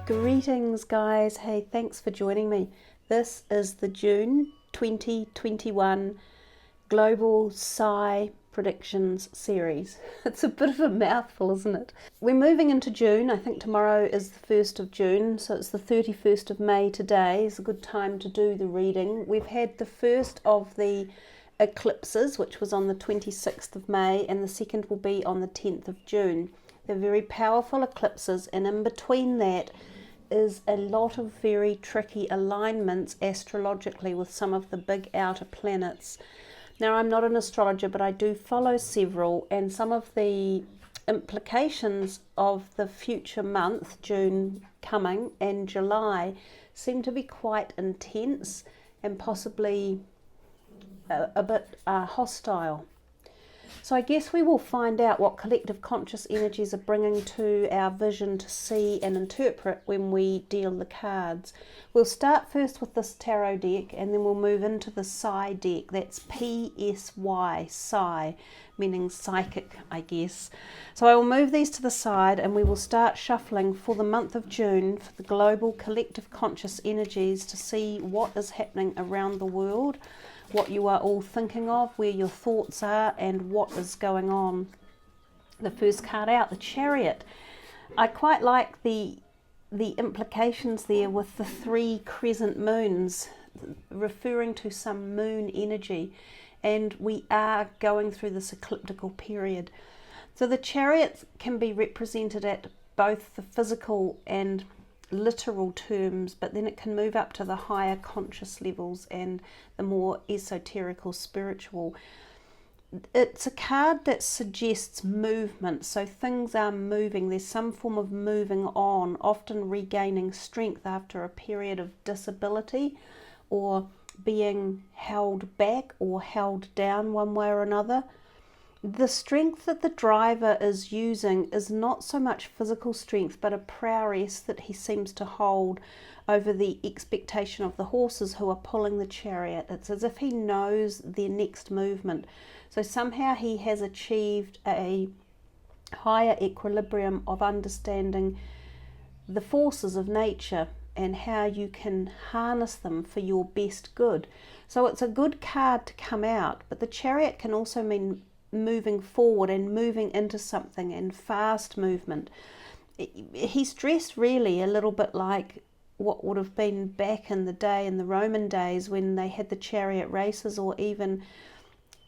Greetings guys, hey, thanks for joining me. This is the June 2021 Global Psi Predictions series. It's a bit of a mouthful, isn't it? We're moving into June. I think tomorrow is the 1st of June, so it's the 31st of May today. It's a good time to do the reading. We've had the first of the eclipses, which was on the 26th of May, and the second will be on the 10th of June. They're very powerful eclipses, and in between that is a lot of very tricky alignments astrologically with some of the big outer planets. Now, I'm not an astrologer, but I do follow several, and some of the implications of the future month, June coming, and July seem to be quite intense and possibly a bit hostile. So I guess we will find out what collective conscious energies are bringing to our vision to see and interpret when we deal the cards. We'll start first with this tarot deck, and then we'll move into the Psi deck. That's P-S-Y, Psi, meaning psychic, I guess. So I will move these to the side, and we will start shuffling for the month of June for the global collective conscious energies to see what is happening around the world, what you are all thinking of, where your thoughts are, and what is going on. The first card out, the Chariot. I quite like the implications there with the 3 crescent moons, referring to some moon energy, and we are going through this ecliptical period. So the Chariot can be represented at both the physical and literal terms, but then it can move up to the higher conscious levels and the more esoterical spiritual. It's a card that suggests movement, so things are moving. There's some form of moving on, often regaining strength after a period of disability or being held back or held down one way or another. The strength that the driver is using is not so much physical strength, but a prowess that he seems to hold over the expectation of the horses who are pulling the chariot. It's as if he knows their next movement. So somehow he has achieved a higher equilibrium of understanding the forces of nature and how you can harness them for your best good. So it's a good card to come out, but the chariot can also mean moving forward and moving into something, and fast movement. He's dressed really a little bit like what would have been back in the day, in the Roman days, when they had the chariot races, or even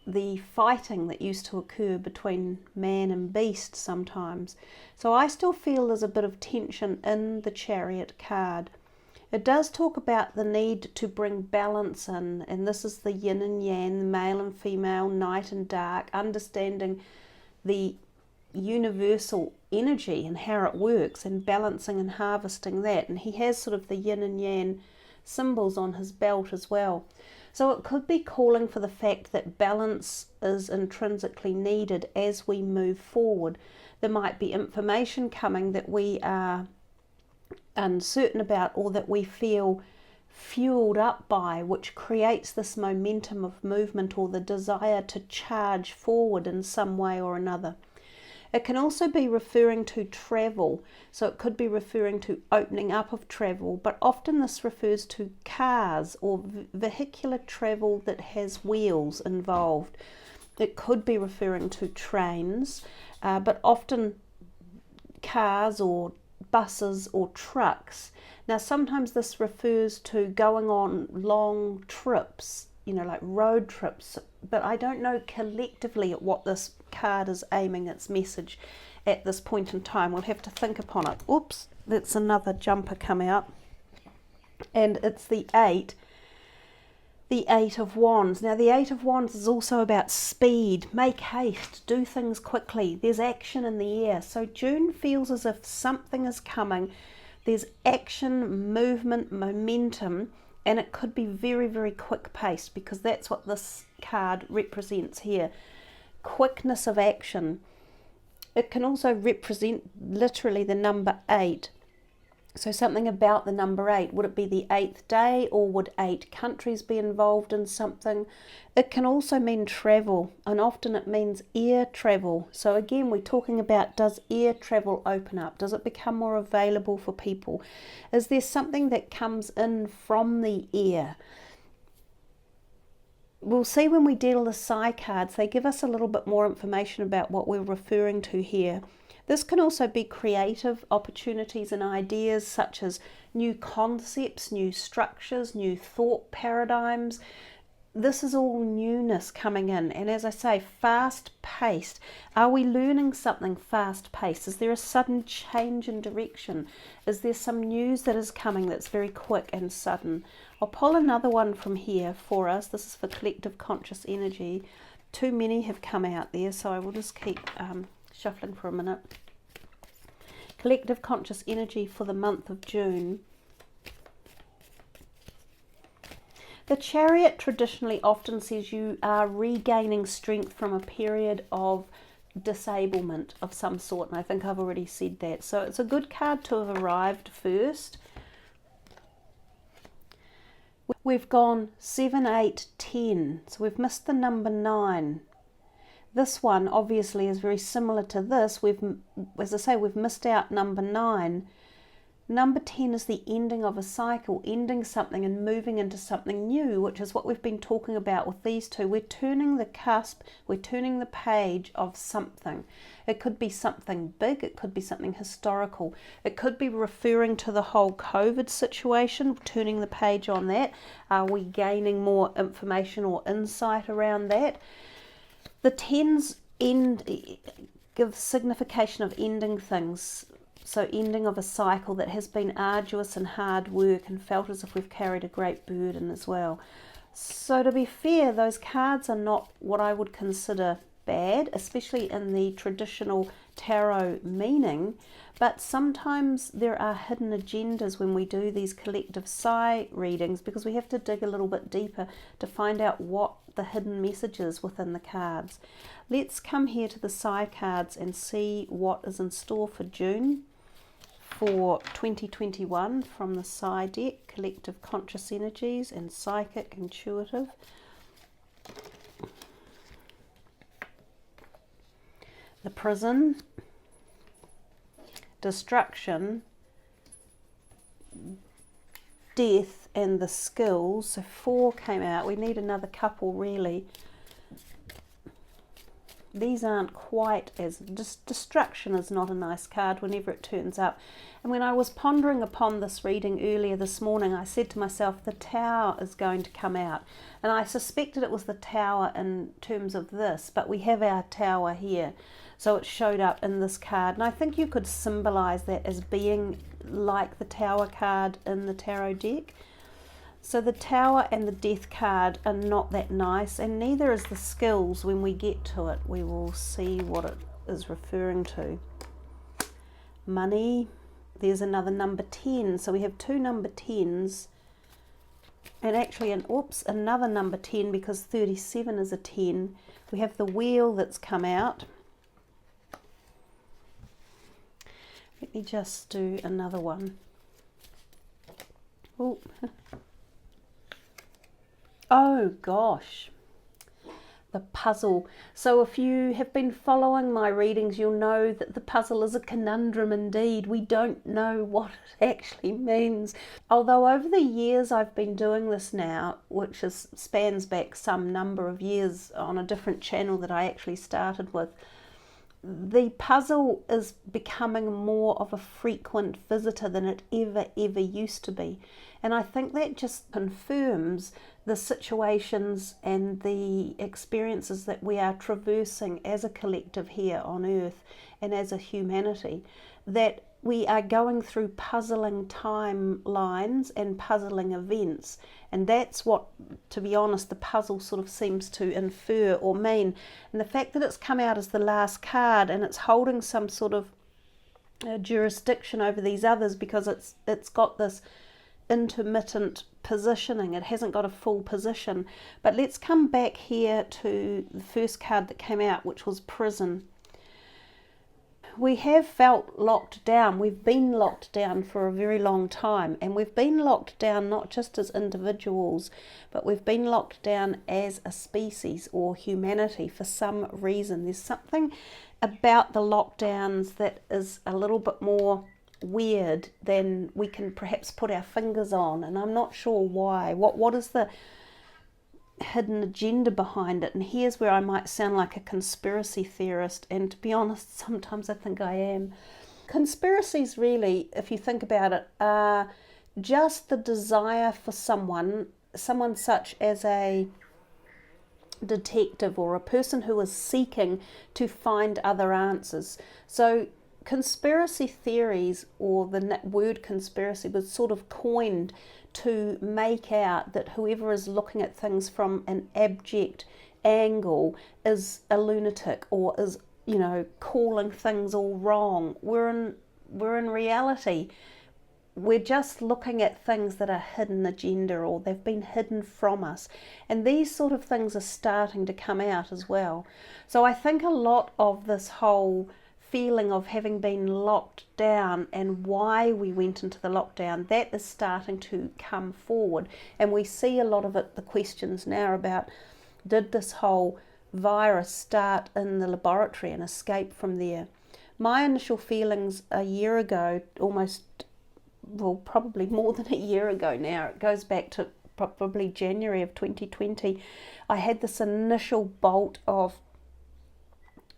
the fighting that used to occur between man and beast sometimes. So I still feel there's a bit of tension in the Chariot card. It does talk about the need to bring balance in, and this is the yin and yang, the male and female, night and dark, understanding the universal energy and how it works, and balancing and harvesting that. And he has sort of the yin and yang symbols on his belt as well. So it could be calling for the fact that balance is intrinsically needed as we move forward. There might be information coming that we are uncertain about, or that we feel fueled up by, which creates this momentum of movement or the desire to charge forward in some way or another. It can also be referring to travel, so it could be referring to opening up of travel, but often this refers to cars or vehicular travel that has wheels involved. It could be referring to trains, but often cars or buses or trucks. Now sometimes this refers to going on long trips, like road trips, but I don't know collectively at what this card is aiming its message at this point in time. We'll have to think upon it. Oops, that's another jumper come out, and it's the 8 of Wands. Now the 8 of Wands is also about speed, make haste, do things quickly. There's action in the air. So June feels as if something is coming. There's action, movement, momentum, and it could be very, very quick paced, because that's what this card represents here. Quickness of action. It can also represent literally the number 8. So something about the number 8, would it be the 8th day, or would 8 countries be involved in something? It can also mean travel, and often it means air travel. So again, we're talking about, does air travel open up? Does it become more available for people? Is there something that comes in from the air? We'll see when we deal the psi cards, they give us a little bit more information about what we're referring to here. This can also be creative opportunities and ideas, such as new concepts, new structures, new thought paradigms. This is all newness coming in, and as I say, fast-paced. Are we learning something fast-paced? Is there a sudden change in direction? Is there some news that is coming that's very quick and sudden? I'll pull another one from here for us. This is for collective conscious energy. Too many have come out there, so I will just keep shuffling for a minute. Collective conscious energy for the month of June. The Chariot traditionally often says you are regaining strength from a period of disablement of some sort, and I think I've already said that. So it's a good card to have arrived first. We've gone 7, 8, 10, so we've missed the number 9. This one obviously is very similar to this. As I say, we've missed out number 9. Number 10 is the ending of a cycle, ending something and moving into something new, which is what we've been talking about with these two. We're turning the cusp, we're turning the page of something. It could be something big, it could be something historical. It could be referring to the whole COVID situation, turning the page on that. Are we gaining more information or insight around that? The 10s give signification of ending things. So ending of a cycle that has been arduous and hard work and felt as if we've carried a great burden as well. So to be fair, those cards are not what I would consider bad, especially in the traditional tarot meaning, but sometimes there are hidden agendas when we do these collective psi readings, because we have to dig a little bit deeper to find out what the hidden messages within the cards. Let's come here to the psi cards and see what is in store for June for 2021 from the psi deck, collective conscious energies and psychic intuitive. The prison, destruction, death, and the skills. So 4 came out. We need another couple really. These aren't quite as... Destruction is not a nice card whenever it turns up. And when I was pondering upon this reading earlier this morning, I said to myself, the Tower is going to come out. And I suspected it was the Tower in terms of this, but we have our Tower here. So it showed up in this card. And I think you could symbolize that as being like the Tower card in the tarot deck. So the Tower and the Death card are not that nice, and neither is the skills. When we get to it, we will see what it is referring to. Money, there's another number 10. So we have 2 number 10s, and actually another number 10, because 37 is a 10. We have the Wheel that's come out. Let me just do another one. Oh. Oh gosh, the puzzle. So if you have been following my readings, you'll know that the puzzle is a conundrum indeed. We don't know what it actually means. Although over the years I've been doing this now, which spans back some number of years on a different channel that I actually started with, the puzzle is becoming more of a frequent visitor than it ever used to be. And I think that just confirms the situations and the experiences that we are traversing as a collective here on Earth and as a humanity, that we are going through puzzling timelines and puzzling events. And that's what, to be honest, the puzzle sort of seems to infer or mean. And the fact that it's come out as the last card and it's holding some sort of jurisdiction over these others, because it's got this intermittent positioning. It hasn't got a full position. But let's come back here to the first card that came out, which was Prison. we have felt locked down. We've been locked down for a very long time, and we've been locked down not just as individuals, but we've been locked down as a species or humanity for some reason. There's something about the lockdowns that is a little bit more weird than we can perhaps put our fingers on, and I'm not sure why. What is the hidden agenda behind it? And here's where I might sound like a conspiracy theorist, and to be honest, sometimes I think I am. Conspiracies really, if you think about it, are just the desire for someone such as a detective or a person who is seeking to find other answers. So conspiracy theories, or the word conspiracy, was sort of coined to make out that whoever is looking at things from an abject angle is a lunatic, or is, calling things all wrong. We're in reality, we're just looking at things that are hidden agenda, or they've been hidden from us. And these sort of things are starting to come out as well. So I think a lot of this whole feeling of having been locked down and why we went into the lockdown, that is starting to come forward. And we see a lot of it, the questions now about, did this whole virus start in the laboratory and escape from there? My initial feelings a year ago, probably more than a year ago now, it goes back to probably January of 2020, I had this initial bolt of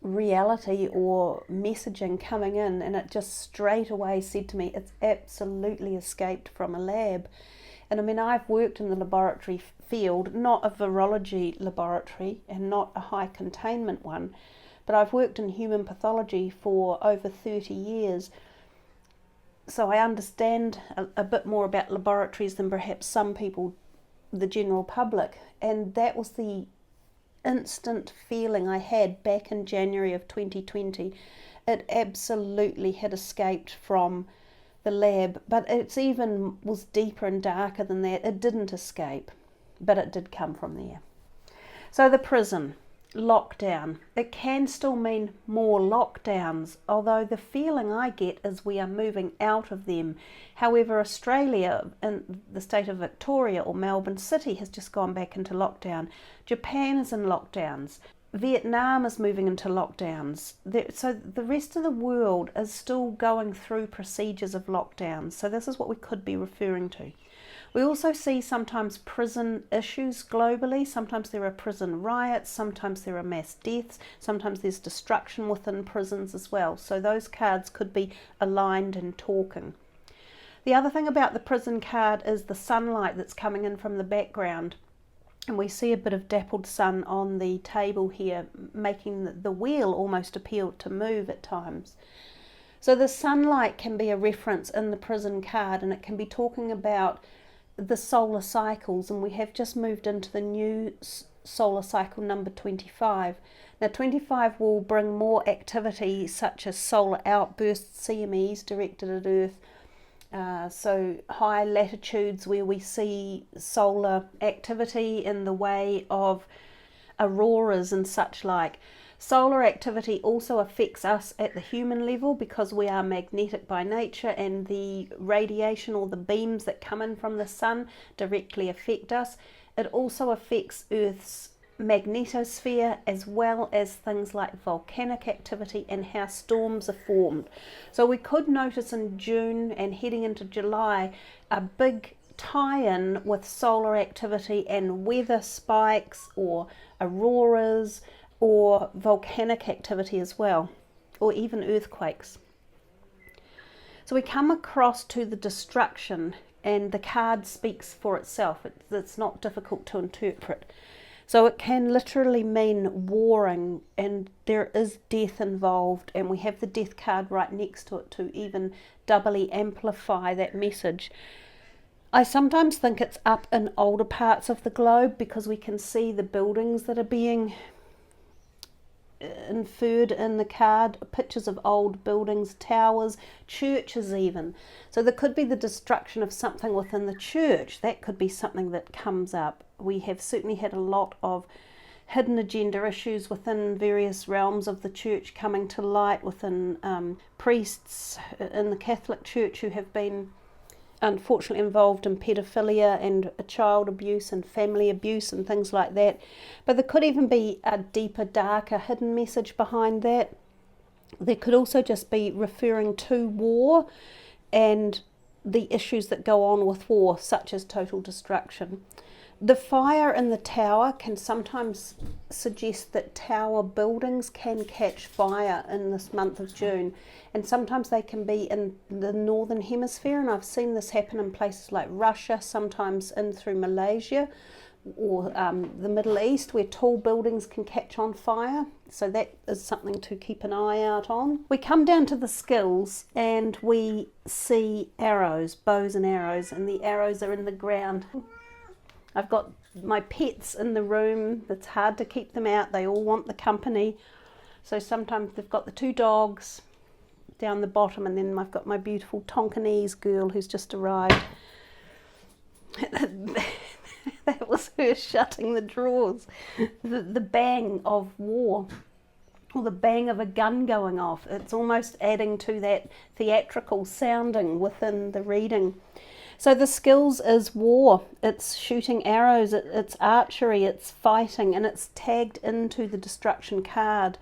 reality or messaging coming in, and it just straight away said to me, it's absolutely escaped from a lab. And I mean, I've worked in the laboratory field, not a virology laboratory and not a high containment one, but I've worked in human pathology for over 30 years. So I understand a bit more about laboratories than perhaps some people, the general public. And that was the instant feeling I had back in January of 2020. It absolutely had escaped from the lab, but it's even was deeper and darker than that. It didn't escape, but it did come from there. So the prison lockdown, it can still mean more lockdowns, although the feeling I get is we are moving out of them. However, Australia and the state of Victoria or Melbourne City has just gone back into lockdown. Japan is in lockdowns. Vietnam is moving into lockdowns. So the rest of the world is still going through procedures of lockdowns. So this is what we could be referring to. We also see sometimes prison issues globally. Sometimes there are prison riots, sometimes there are mass deaths, sometimes there's destruction within prisons as well. So those cards could be aligned and talking. The other thing about the prison card is the sunlight that's coming in from the background. And we see a bit of dappled sun on the table here, making the wheel almost appear to move at times. So the sunlight can be a reference in the prison card, and it can be talking about the solar cycles, and we have just moved into the new solar cycle number 25. Now 25 will bring more activity such as solar outbursts, CMEs directed at Earth, so high latitudes where we see solar activity in the way of auroras and such like. Solar activity also affects us at the human level because we are magnetic by nature, and the radiation or the beams that come in from the sun directly affect us. It also affects Earth's magnetosphere, as well as things like volcanic activity and how storms are formed. So we could notice in June and heading into July a big tie-in with solar activity and weather spikes or auroras or volcanic activity as well, or even earthquakes. So we come across to the destruction, and the card speaks for itself. It's not difficult to interpret. So it can literally mean warring, and there is death involved, and we have the death card right next to it to even doubly amplify that message. I sometimes think it's up in older parts of the globe because we can see the buildings that are being inferred in the card, pictures of old buildings, towers, churches even. So there could be the destruction of something within the church. That could be something that comes up. We have certainly had a lot of hidden agenda issues within various realms of the church coming to light, within priests in the Catholic Church who have been unfortunately involved in pedophilia and child abuse and family abuse and things like that. But there could even be a deeper, darker, hidden message behind that. There could also just be referring to war and the issues that go on with war, such as total destruction. The fire in the tower can sometimes suggest that tower buildings can catch fire in this month of June, and sometimes they can be in the northern hemisphere, and I've seen this happen in places like Russia, sometimes in through Malaysia or the Middle East, where tall buildings can catch on fire. So that is something to keep an eye out on. We come down to the skills and we see arrows, bows and arrows, and the arrows are in the ground. I've got my pets in the room. It's hard to keep them out. They all want the company. So sometimes they've got the 2 dogs down the bottom, and then I've got my beautiful Tonkinese girl who's just arrived. That was her shutting the drawers. The bang of war, or the bang of a gun going off. It's almost adding to that theatrical sounding within the reading. So the skills is war. It's shooting arrows, it's archery, it's fighting, and it's tagged into the destruction card,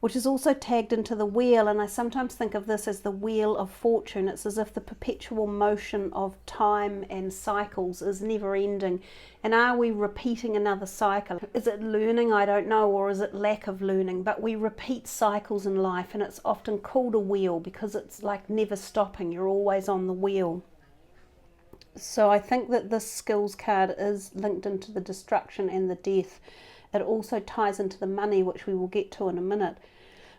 which is also tagged into the wheel. And I sometimes think of this as the wheel of fortune. It's as if the perpetual motion of time and cycles is never ending. And are we repeating another cycle? Is it learning? I don't know. Or is it lack of learning? But we repeat cycles in life, and it's often called a wheel because it's like never stopping. You're always on the wheel. So I think that this skills card is linked into the destruction and the death. It also ties into the money, which we will get to in a minute.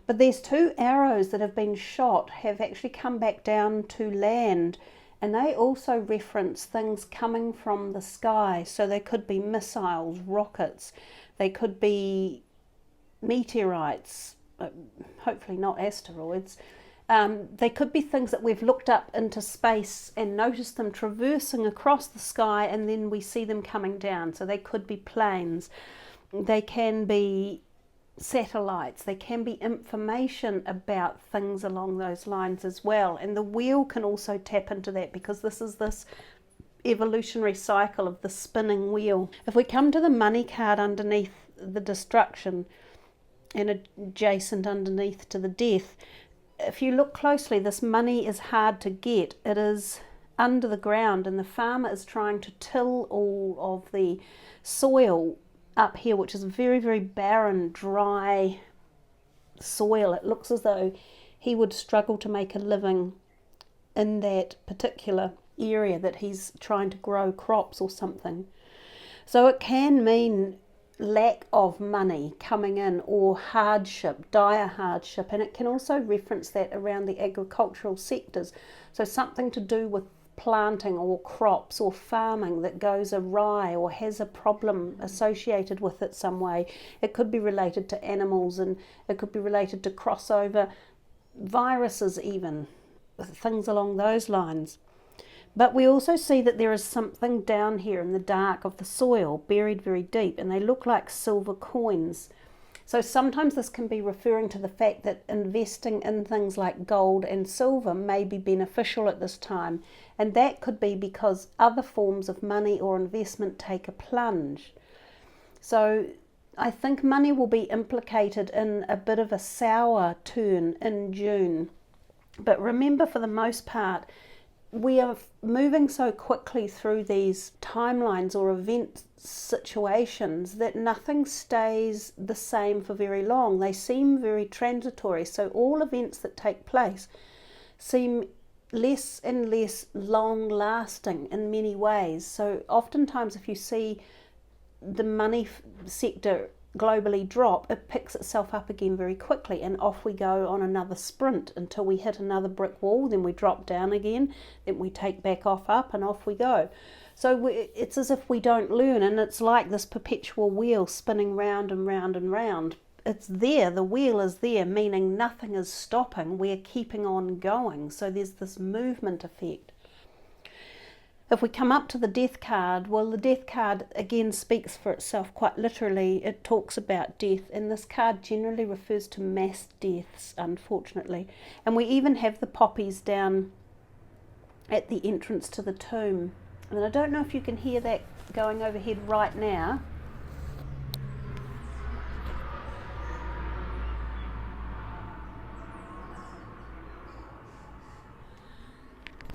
But these 2 arrows that have been shot have actually come back down to land, and they also reference things coming from the sky. So they could be missiles, rockets, they could be meteorites, hopefully not asteroids. They could be things that we've looked up into space and noticed them traversing across the sky, and then we see them coming down. So they could be planes, they can be satellites, they can be information about things along those lines as well. And the wheel can also tap into that, because this is this evolutionary cycle of the spinning wheel. If we come to the money card underneath the destruction and adjacent underneath to the death, if you look closely, this money is hard to get. It is under the ground, and the farmer is trying to till all of the soil up here, which is very, very barren, dry soil. It looks as though he would struggle to make a living in that particular area that he's trying to grow crops or something. So it can mean lack of money coming in, or hardship, dire hardship, and it can also reference that around the agricultural sectors. So something to do with planting or crops or farming that goes awry or has a problem associated with it some way. It could be related to animals, and it could be related to crossover viruses, even things along those lines. But we also see that there is something down here in the dark of the soil, buried very deep, and they look like silver coins. So sometimes this can be referring to the fact that investing in things like gold and silver may be beneficial at this time, and that could be because other forms of money or investment take a plunge. So I think money will be implicated in a bit of a sour turn in June. But remember, for the most part, we are moving so quickly through these timelines or event situations that nothing stays the same for very long. They seem very transitory. So all events that take place seem less and less long lasting in many ways. So oftentimes if you see the money sector globally drop, it picks itself up again very quickly, and off we go on another sprint until we hit another brick wall. Then we drop down again, then we take back off up, and off we go. So it's as if we don't learn, and it's like this perpetual wheel spinning round and round and round. It's there, the wheel is there, meaning nothing is stopping, we're keeping on going. So there's this movement effect. If we come up to the death card, well, the death card again speaks for itself quite literally. It talks about death, and this card generally refers to mass deaths, unfortunately. And we even have the poppies down at the entrance to the tomb. And I don't know if you can hear that going overhead right now.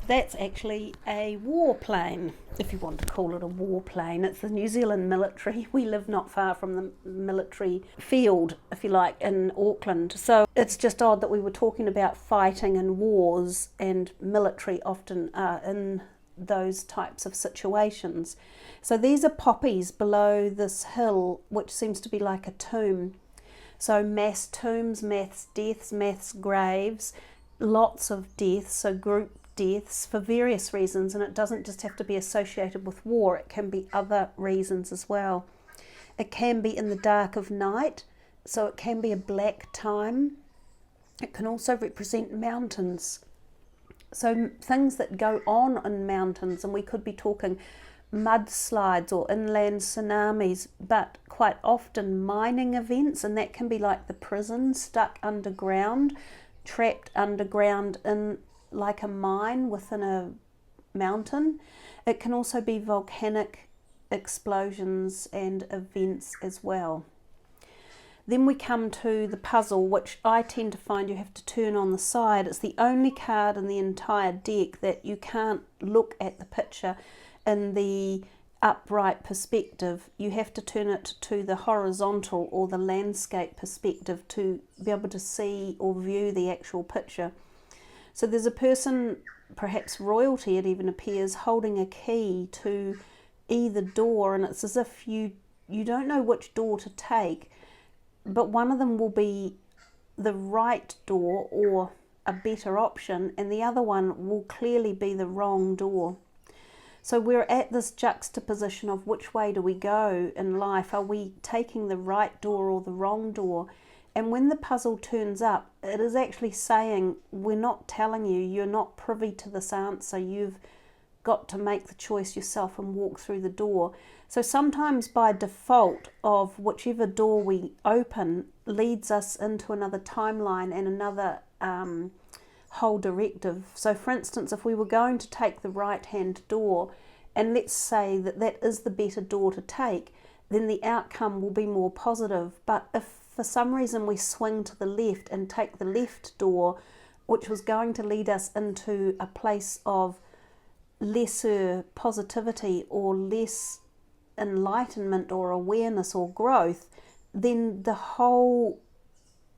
That's actually a warplane, if you want to call it a warplane. It's the New Zealand military. We live not far from the military field, if you like, in Auckland. So it's just odd that we were talking about fighting and wars, and military often are in those types of situations. So these are poppies below this hill, which seems to be like a tomb. So mass tombs, mass deaths, mass graves, lots of deaths, so group deaths for various reasons, and it doesn't just have to be associated with war, it can be other reasons as well. It can be in the dark of night, so it can be a black time. It can also represent mountains, so things that go on in mountains, and we could be talking mudslides or inland tsunamis, but quite often mining events, and that can be like the prison, stuck underground, trapped underground in like a mine within a mountain. It can also be volcanic explosions and events as well. Then we come to the puzzle, which I tend to find you have to turn on the side. It's the only card in the entire deck that you can't look at the picture in the upright perspective. You have to turn it to the horizontal or the landscape perspective to be able to see or view the actual picture. So there's a person, perhaps royalty it even appears, holding a key to either door, and it's as if you don't know which door to take, but one of them will be the right door or a better option, and the other one will clearly be the wrong door. So we're at this juxtaposition of which way do we go in life? Are we taking the right door or the wrong door? And when the puzzle turns up, it is actually saying, we're not telling you, you're not privy to this answer, you've got to make the choice yourself and walk through the door. So sometimes by default of whichever door we open leads us into another timeline and another whole directive. So for instance, if we were going to take the right hand door, and let's say that that is the better door to take, then the outcome will be more positive. But if for some reason we swing to the left and take the left door, which was going to lead us into a place of lesser positivity or less enlightenment or awareness or growth, then the whole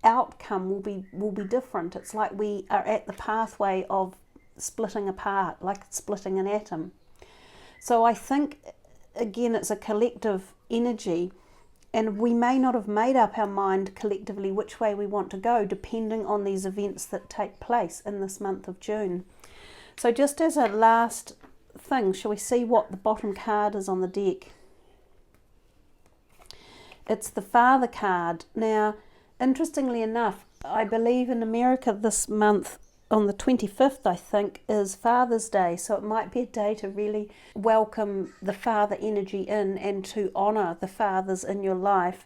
outcome will be different. It's like we are at the pathway of splitting apart, like splitting an atom. So I think, again, it's a collective energy, and we may not have made up our mind collectively which way we want to go, depending on these events that take place in this month of June. So just as a last thing, shall we see what the bottom card is on the deck? It's the Father card. Now, interestingly enough, I believe in America this month, on the 25th, I think, is Father's Day. So it might be a day to really welcome the father energy in and to honour the fathers in your life.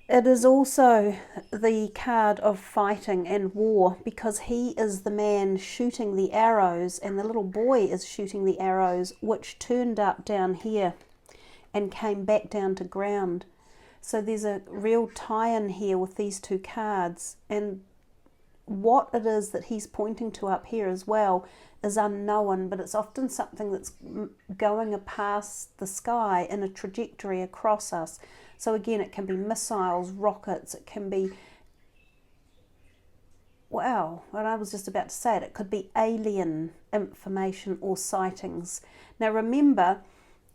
It is also the card of fighting and war, because he is the man shooting the arrows and the little boy is shooting the arrows, which turned up down here and came back down to ground. So there's a real tie-in here with these two cards, and what it is that he's pointing to up here as well is unknown, but it's often something that's going past the sky in a trajectory across us. So again, it can be missiles, rockets, it can be, wow, and I was just about to say it, it could be alien information or sightings. Now remember,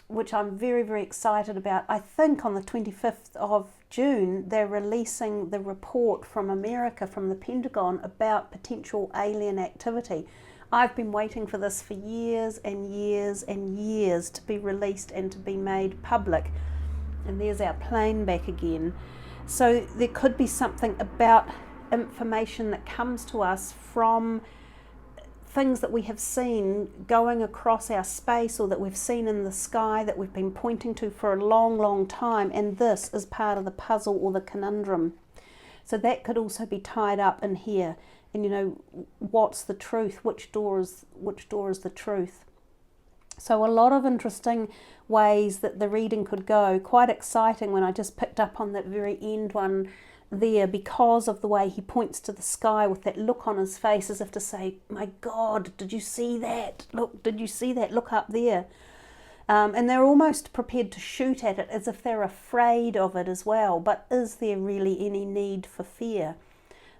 which I'm very, very excited about, I think on the 25th of June, they're releasing the report from America, from the Pentagon, about potential alien activity. I've been waiting for this for years and years and years to be released and to be made public. And there's our plane back again. So there could be something about information that comes to us from things that we have seen going across our space, or that we've seen in the sky that we've been pointing to for a long, long time, and this is part of the puzzle or the conundrum. So that could also be tied up in here. And you know, what's the truth? Which door is the truth? So a lot of interesting ways that the reading could go. Quite exciting when I just picked up on that very end one there, because of the way he points to the sky with that look on his face, as if to say, my God, did you see that? Look, did you see that? Look up there. And they're almost prepared to shoot at it, as if they're afraid of it as well. But is there really any need for fear?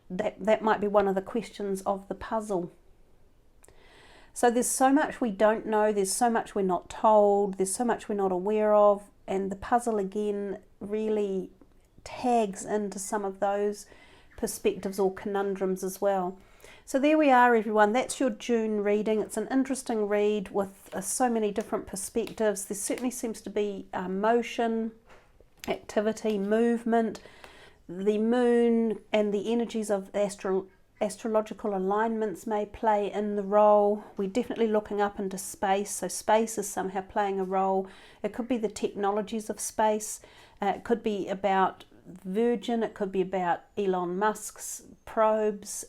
That might be one of the questions of the puzzle. So there's so much we don't know, there's so much we're not told, there's so much we're not aware of, and the puzzle again really tags into some of those perspectives or conundrums as well. So there we are, everyone. That's your June reading. It's an interesting read with so many different perspectives. There certainly seems to be motion, activity, movement. The moon and the energies of astrological alignments may play in the role. We're definitely looking up into space, so space is somehow playing a role. It could be the technologies of space. It could be about Virgin, it could be about Elon Musk's probes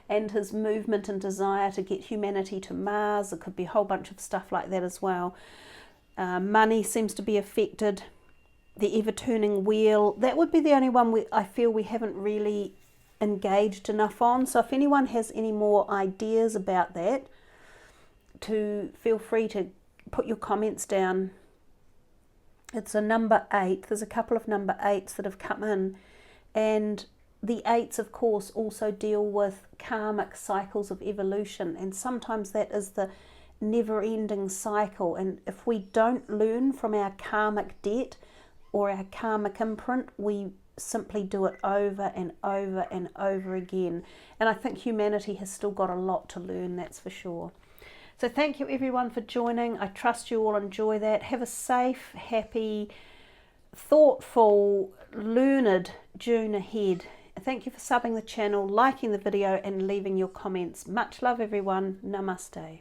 and his movement and desire to get humanity to Mars. It could be a whole bunch of stuff like that as well. Money seems to be affected. The ever-turning wheel, that would be the only one I feel we haven't really engaged enough on. So if anyone has any more ideas about that, feel free to put your comments down. It's a number 8. There's a couple of number 8s that have come in, and the 8s of course also deal with karmic cycles of evolution, and sometimes that is the never-ending cycle. And if we don't learn from our karmic debt or our karmic imprint, we simply do it over and over and over again. And I think humanity has still got a lot to learn, that's for sure. So thank you everyone for joining. I trust you all enjoy that. Have a safe, happy, thoughtful, learned June ahead. Thank you for subbing the channel, liking the video and leaving your comments. Much love everyone. Namaste.